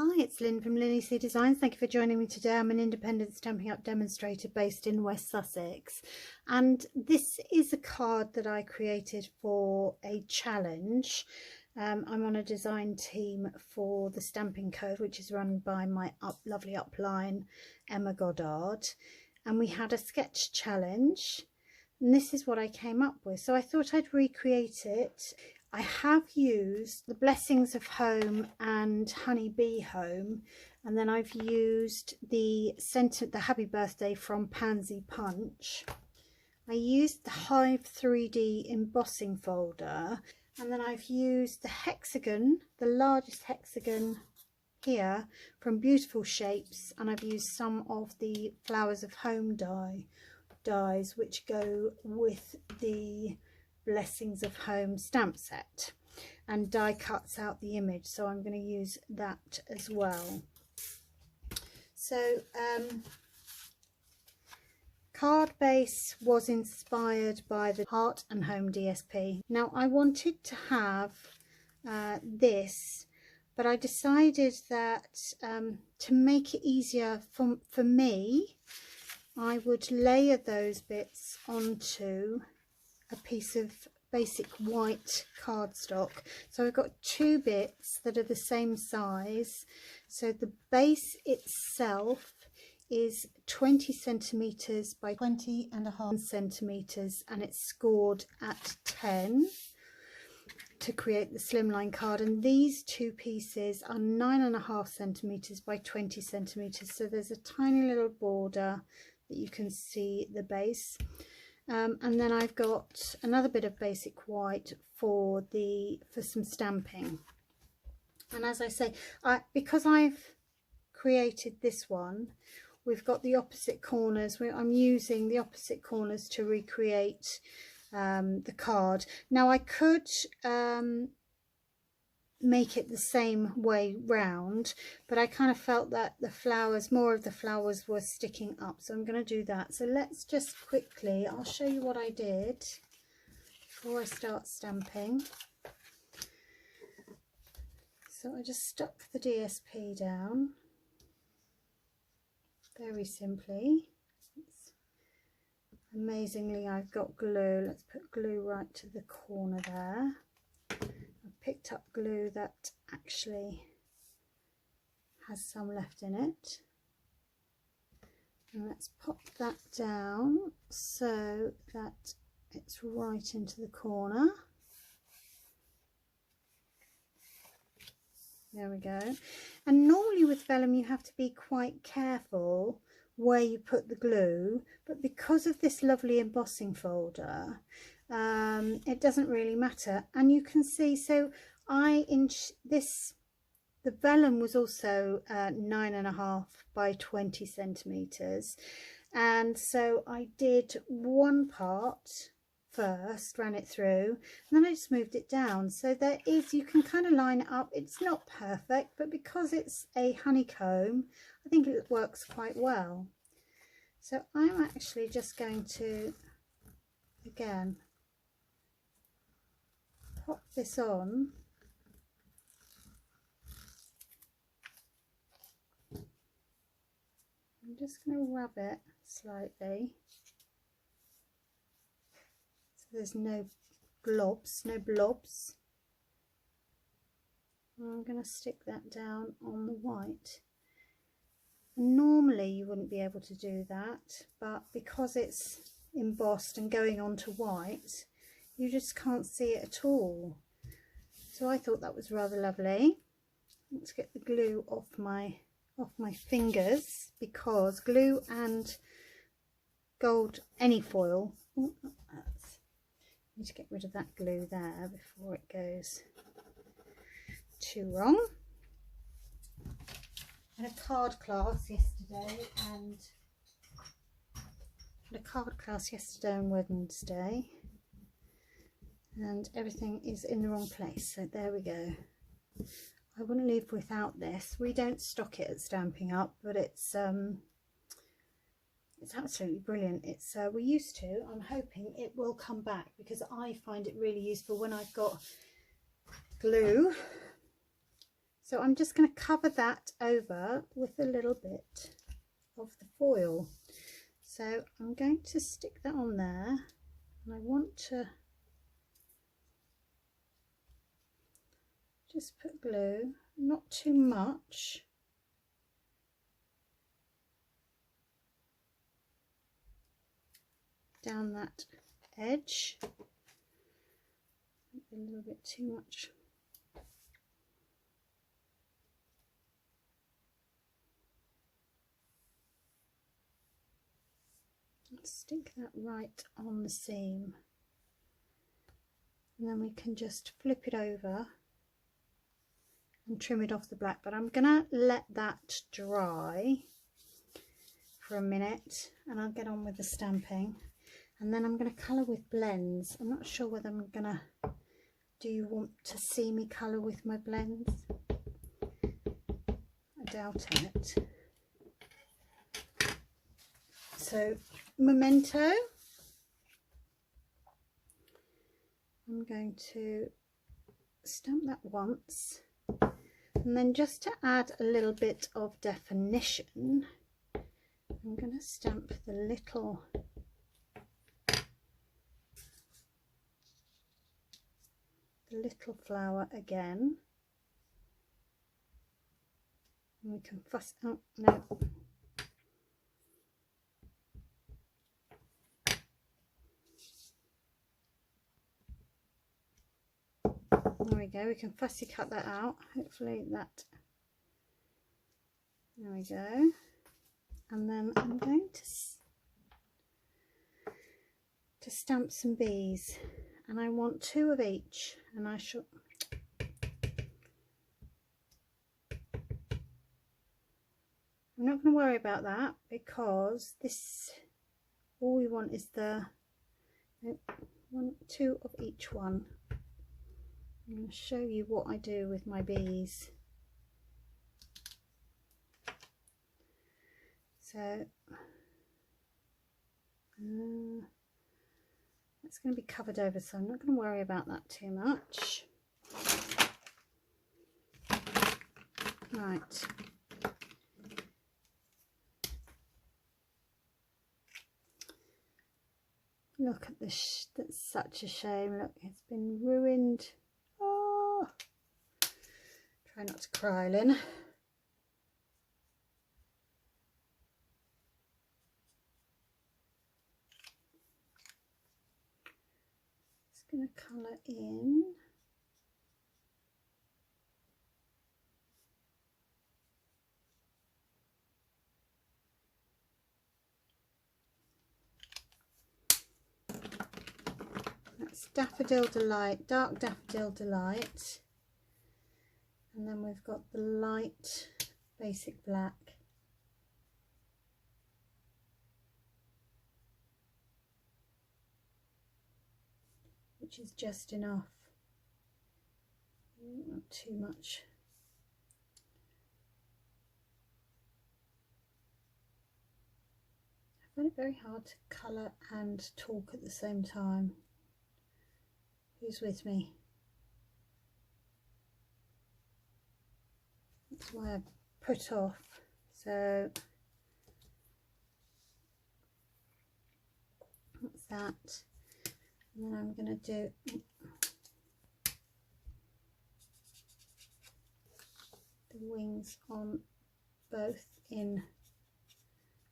Hi, it's Lynn from LynnieCDesigns. Thank you for joining me today. I'm an independent Stampin' Up demonstrator based in West Sussex, and this is a card that I created for a challenge. I'm on a design team for the Stampin' Code, which is run by my lovely upline Emma Goddard, and we had a sketch challenge, and this is what I came up with. So I thought I'd recreate it. I have used the Blessings of Home and Honey Bee Home, and then I've used the Happy Birthday from Pansy Punch. I used the Hive 3D embossing folder, and then I've used the hexagon, the largest hexagon here from Beautiful Shapes, and I've used some of the Flowers of Home dies which go with the Blessings of Home stamp set, and die cuts out the image, so I'm going to use that as well. So card base was inspired by the Heart and Home DSP. Now I wanted to have this, but I decided that to make it easier for me, I would layer those bits onto a piece of basic white cardstock. So I've got two bits that are the same size. So the base itself is 20 centimeters by 20.5 centimeters, and it's scored at 10 to create the slimline card, and these two pieces are 9.5 centimeters by 20 centimeters. So there's a tiny little border that you can see the base. And then I've got another bit of basic white for some stamping. And as I say, because I've created this one, we've got the opposite corners. I'm using the opposite corners to recreate the card. Now I could make it the same way round, but I kind of felt that more of the flowers were sticking up, so I'm going to do that. So let's just quickly, I'll show you what I did before I start stamping. So I just stuck the DSP down very simply. Amazingly, I've got glue. Let's put glue right to the corner there. Picked up glue that actually has some left in it, and let's pop that down so that it's right into the corner. There we go. And normally with vellum you have to be quite careful where you put the glue, but because of this lovely embossing folder, it doesn't really matter. And you can see, so the vellum was also 9.5 by 20 centimeters, and so I did one part first, ran it through, and then I just moved it down. So you can kind of line it up. It's not perfect, but because it's a honeycomb, I think it works quite well. So I'm actually just going to, again, pop this on. I'm just going to rub it slightly so there's no blobs. I'm going to stick that down on the white. Normally you wouldn't be able to do that, but because it's embossed and going onto white, you just can't see it at all. So I thought that was rather lovely. Let's get the glue off my fingers, because glue and any foil, I need to get rid of that glue there before it goes too wrong. I had a card class yesterday and Wednesday, and everything is in the wrong place, so there we go. I wouldn't leave without this. We don't stock it at Stampin' Up, but it's absolutely brilliant. We used to. I'm hoping it will come back, because I find it really useful when I've got glue. So I'm just going to cover that over with a little bit of the foil. So I'm going to stick that on there, and I want to just put glue, not too much. Down that edge, a little bit too much. Stick that right on the seam, and then we can just flip it over and trim it off the black. But I'm gonna let that dry for a minute and I'll get on with the stamping, and then I'm going to colour with blends. I'm not sure whether I'm gonna, do you want to see me colour with my blends? I doubt it. So Memento, I'm going to stamp that once, and then just to add a little bit of definition, I'm going to stamp the little flower again, and we can fuss, oh no, there we go, we can fussy cut that out, hopefully that, there we go. And then I'm going to stamp some bees, and I want 2 of each, and I shall, I'm not going to worry about that because this, all we want is the 2 of each one. I'm going to show you what I do with my bees. So it's going to be covered over, so I'm not going to worry about that too much. Right. Look at this, that's such a shame. Look, it's been ruined. Oh, try not to cry, Lynn. Just going to colour in. That's Daffodil Delight, Dark Daffodil Delight, and then we've got the light basic black, which is just enough, not too much. I find it very hard to colour and talk at the same time. Who's with me? That's why I put off. So that's that. And then I'm going to do the wings on both in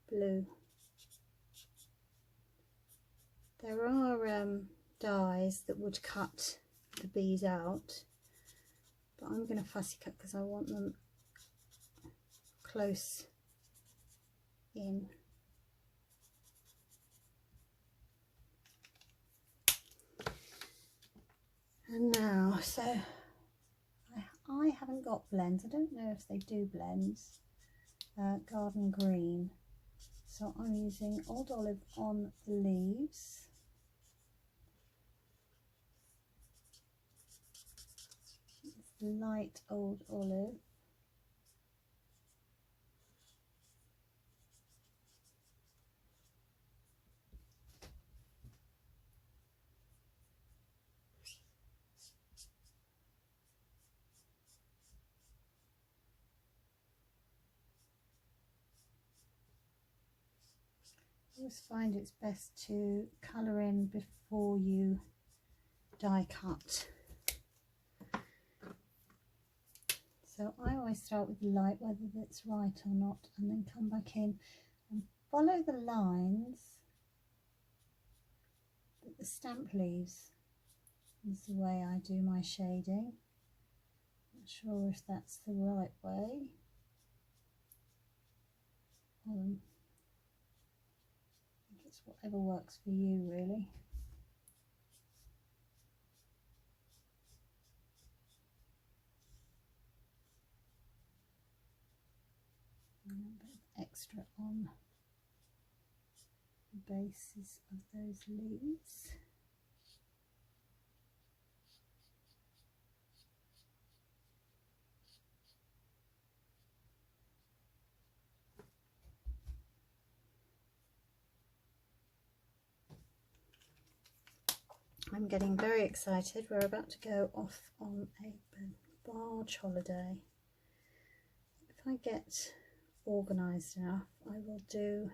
blue. There are dies that would cut the bees out, but I'm going to fussy cut because I want them close in. And now, so I haven't got blends. I don't know if they do blends. Garden green. So I'm using Old Olive on the leaves. It's light Old Olive. I always find it's best to colour in before you die cut. So I always start with the light, whether that's right or not, and then come back in and follow the lines that the stamp leaves. This is the way I do my shading. Not sure if that's the right way. I think it's whatever works for you, really. And a bit of extra on the bases of those leaves. I'm getting very excited. We're about to go off on a barge holiday. If I get organised enough, I will do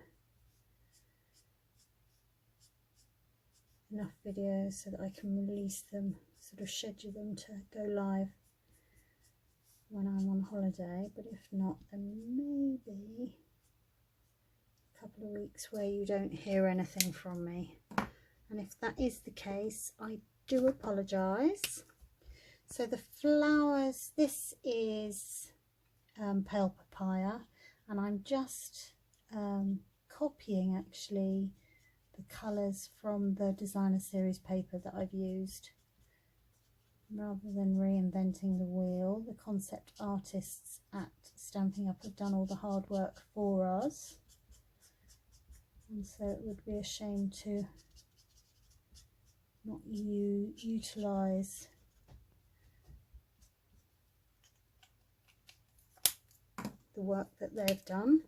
enough videos so that I can release them, sort of schedule them to go live when I'm on holiday. But if not, then maybe a couple of weeks where you don't hear anything from me. And if that is the case, I do apologise. So the flowers, this is pale papaya, and I'm just copying actually the colours from the designer series paper that I've used, rather than reinventing the wheel. The concept artists at Stampin' Up have done all the hard work for us, and so it would be a shame to not utilise the work that they've done.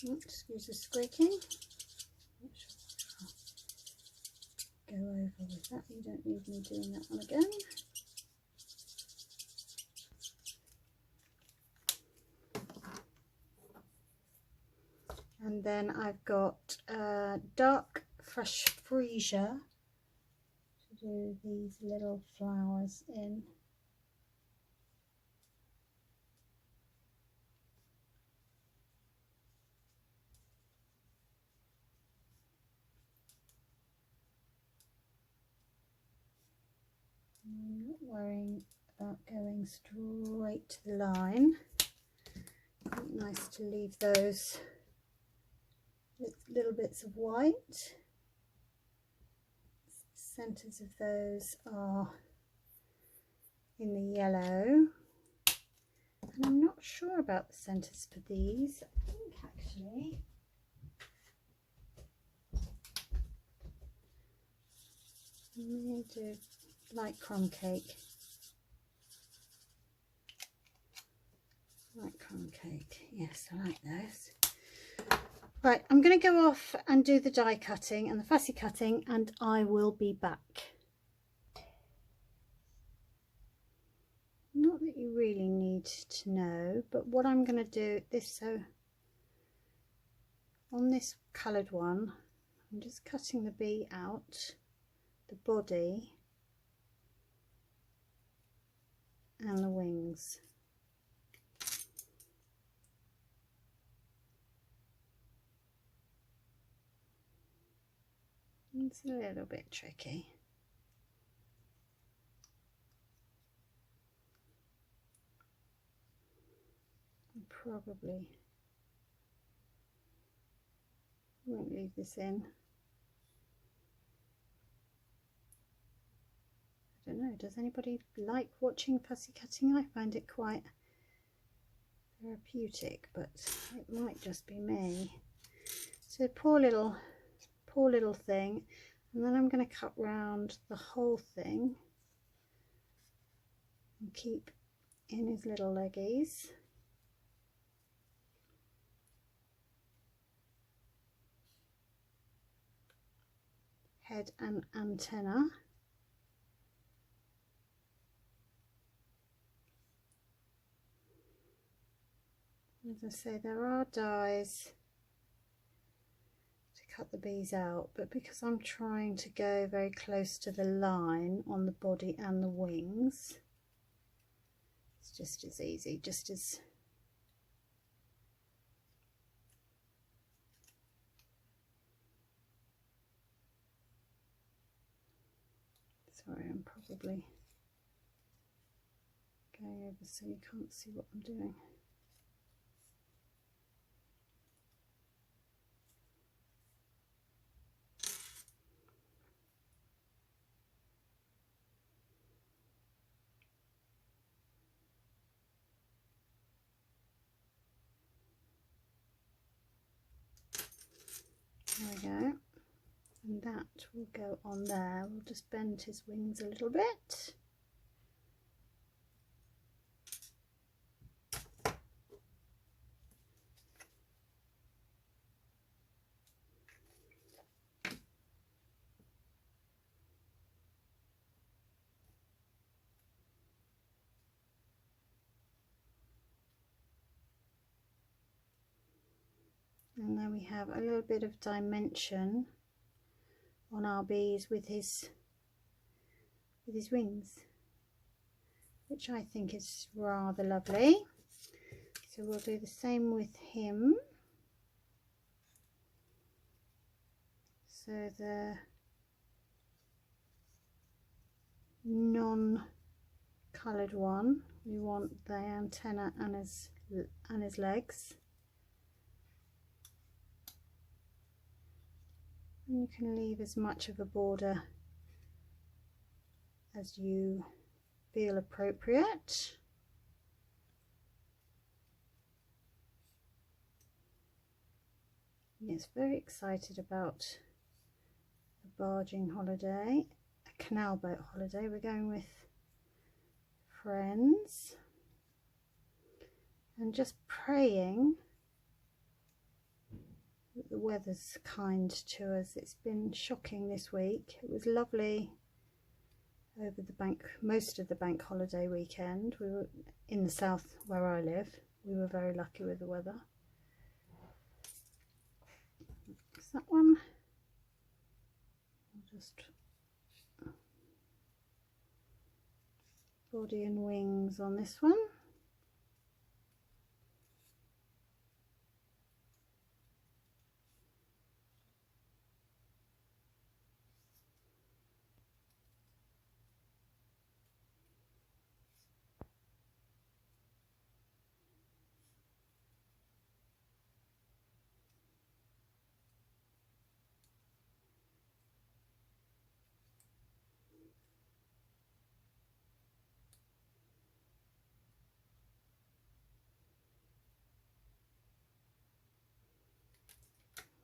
Excuse the squeaking. Go over with that. You don't need me doing that one again. And then I've got dark fresh freesia to do these little flowers in. I'm not worrying about going straight to the line. Nice to leave those little bits of white. The centres of those are in the yellow, and I'm not sure about the centres for these. I think actually I may do like crumb cake. Like crumb cake, yes, I like those. Right, I'm going to go off and do the die cutting and the fussy cutting, and I will be back. Not that you really need to know, but what I'm going to do this, so on this coloured one, I'm just cutting the bee out, the body and the wings. It's a little bit tricky. Probably won't leave this in. I don't know, does anybody like watching fussy cutting? I find it quite therapeutic, but it might just be me. So poor little thing, and then I'm going to cut round the whole thing and keep in his little leggies. head and antenna. As I say, there are dies to cut the bees out, but because I'm trying to go very close to the line on the body and the wings, it's just as easy, just as sorry, I'm probably going over so you can't see what I'm doing. There we go, and that will go on there. We'll just bend his wings a little bit. And then we have a little bit of dimension on our bees with his wings, which I think is rather lovely. So we'll do the same with him. So the non-coloured one, we want the antenna and his legs. And you can leave as much of a border as you feel appropriate. Yes, very excited about a barging holiday, a canal boat holiday. We're going with friends and just praying that the weather's kind to us. It's been shocking this week. It was lovely over the most of the bank holiday weekend. We were in the south where I live. We were very lucky with the weather. Is that one? I'll just body and wings on this one.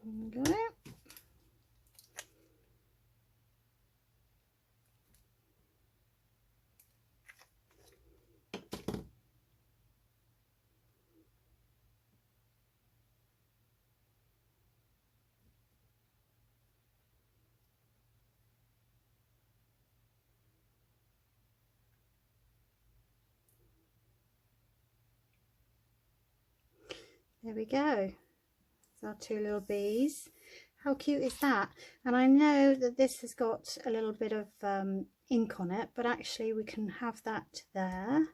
There we go. There we go. Our two little bees. How cute is that? And I know that this has got a little bit of ink on it, but actually we can have that there,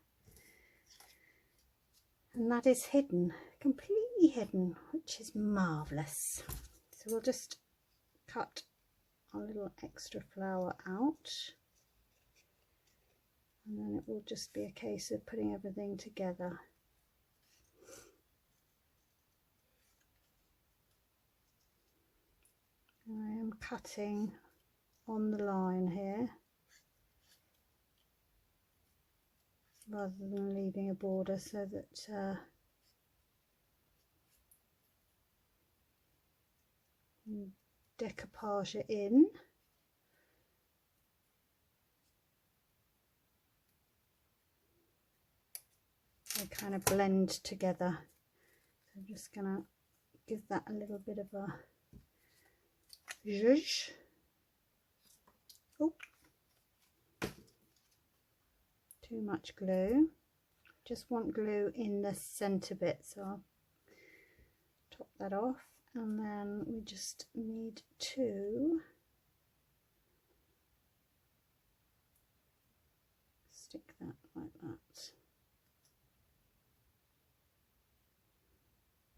and that is hidden, completely hidden, which is marvellous. So we'll just cut our little extra flower out, and then it will just be a case of putting everything together. I am cutting on the line here rather than leaving a border, so that decoupage it in. They kind of blend together. So I'm just going to give that a little bit of a zhuzh. Oh, too much glue. Just want glue in the center bit, so I'll top that off, and then we just need to stick that like that.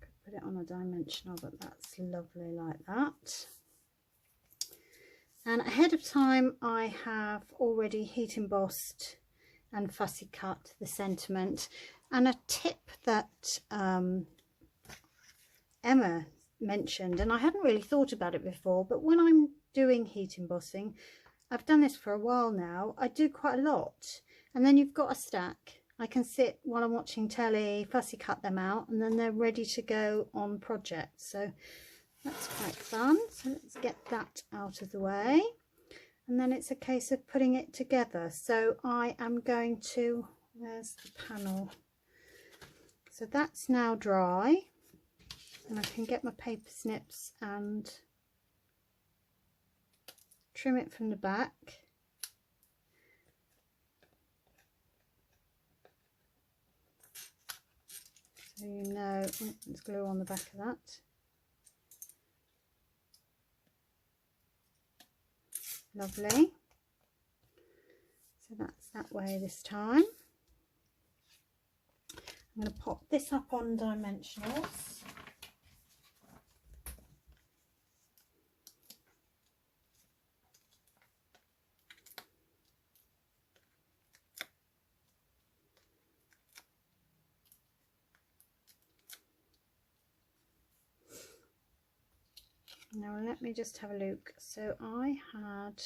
Could put it on a dimensional, but that's lovely like that. And ahead of time I have already heat embossed and fussy cut the sentiment. And a tip that Emma mentioned, and I hadn't really thought about it before, but when I'm doing heat embossing, I've done this for a while now, I do quite a lot, and then you've got a stack. I can sit while I'm watching telly, fussy cut them out, and then they're ready to go on projects. So that's quite fun. So let's get that out of the way, and then it's a case of putting it together. So I am going to, there's the panel, so that's now dry, and I can get my paper snips and trim it from the back. So you know, there's glue on the back of that. Lovely. So that's that way this time. I'm going to pop this up on dimensionals. Now let me just have a look. So I had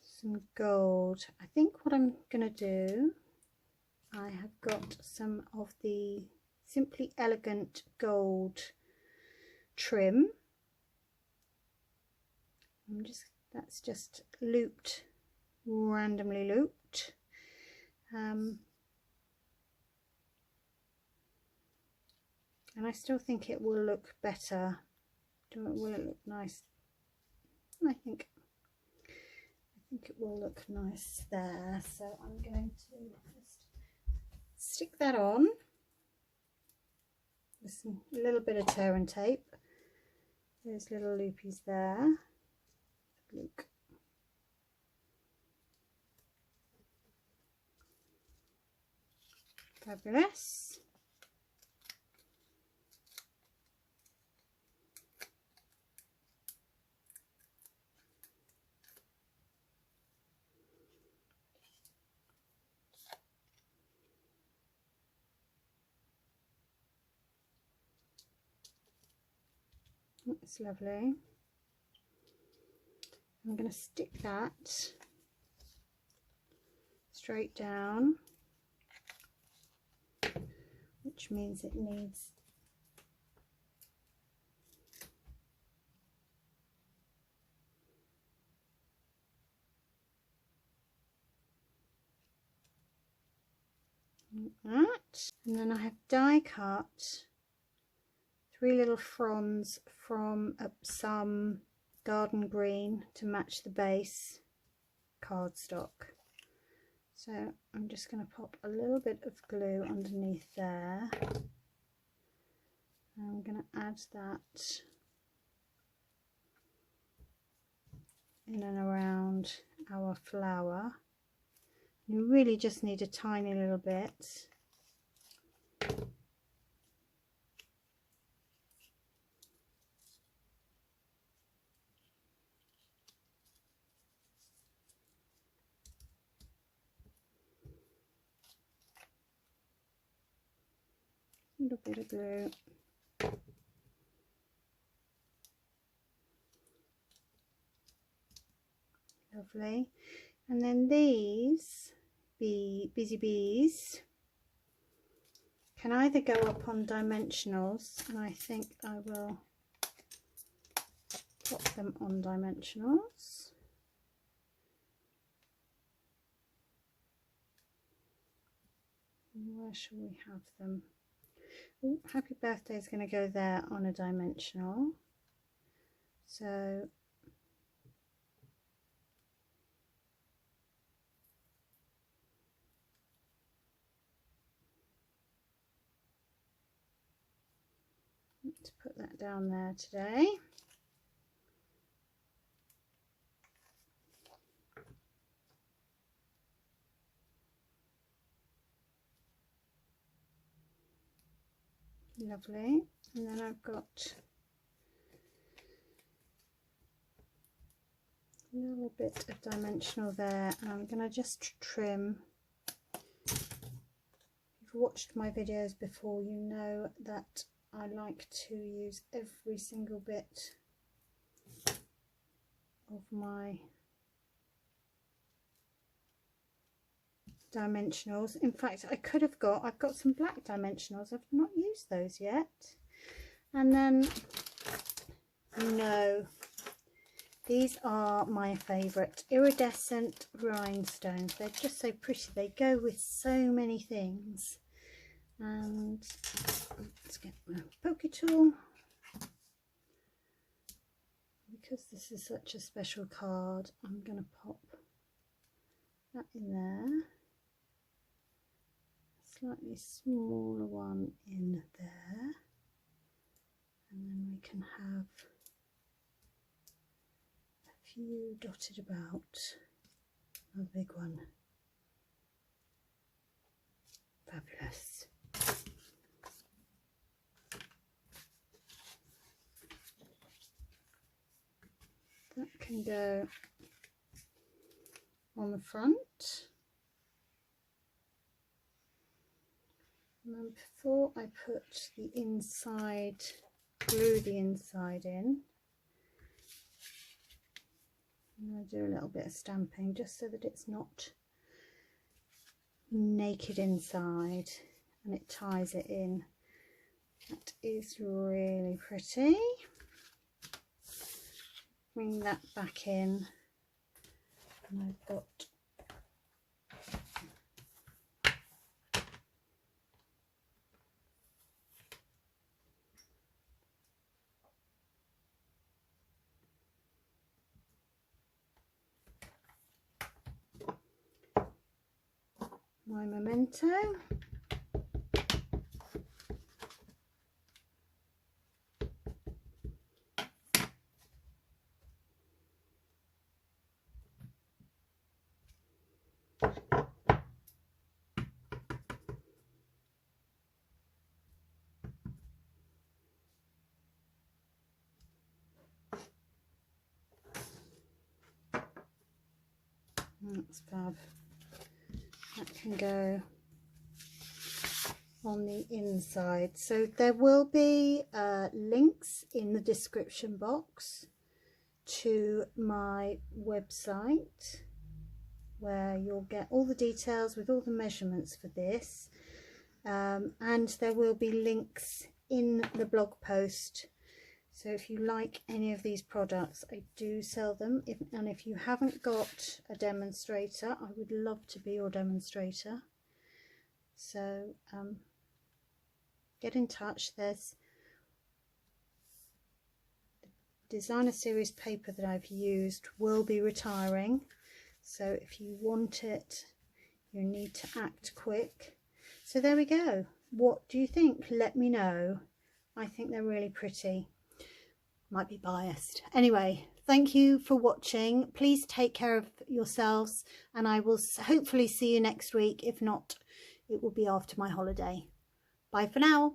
some gold. I think what I'm going to do, I have got some of the Simply Elegant gold trim. That's just looped, randomly looped. And I still think it will look better. Will it look nice? I think it will look nice there. So I'm going to just stick that on. There's a little bit of tear and tape. There's little loopies there. Look. Fabulous. It's lovely. I'm going to stick that straight down, which means it needs that. And then I have die cut 3 little fronds from some garden green to match the base cardstock. So I'm just going to pop a little bit of glue underneath there. And I'm going to add that in and around our flower. You really just need a tiny little bit. A little bit of glue. Lovely. And then these busy bees can either go up on dimensionals, and I think I will pop them on dimensionals. Where shall we have them? Oh, happy birthday is going to go there on a dimensional. So Let's put that down there today. Lovely. And then I've got a little bit of dimensional there, and I'm going to just trim. If you've watched my videos before, you know that I like to use every single bit of my dimensionals. In fact, I've got some black dimensionals. I've not used those yet. And then, you know, these are my favourite iridescent rhinestones. They're just so pretty. They go with so many things. And let's get my pokey tool. Because this is such a special card, I'm going to pop that in there. Slightly smaller one in there. And then we can have a few dotted about. Another big one. Fabulous. That can go on the front. And then before I put the inside, glue the inside in, I'm going to do a little bit of stamping just so that it's not naked inside and it ties it in. That is really pretty. Bring that back in, and I've got my memento. That's fab. That can go on the inside. So there will be links in the description box to my website where you'll get all the details with all the measurements for this, and there will be links in the blog post. So if you like any of these products, I do sell them. And if you haven't got a demonstrator, I would love to be your demonstrator. So get in touch. There's the designer series paper that I've used will be retiring. So if you want it, you need to act quick. So there we go. What do you think? Let me know. I think they're really pretty. Might be biased. Anyway, thank you for watching. Please take care of yourselves, and I will hopefully see you next week. If not, it will be after my holiday. Bye for now.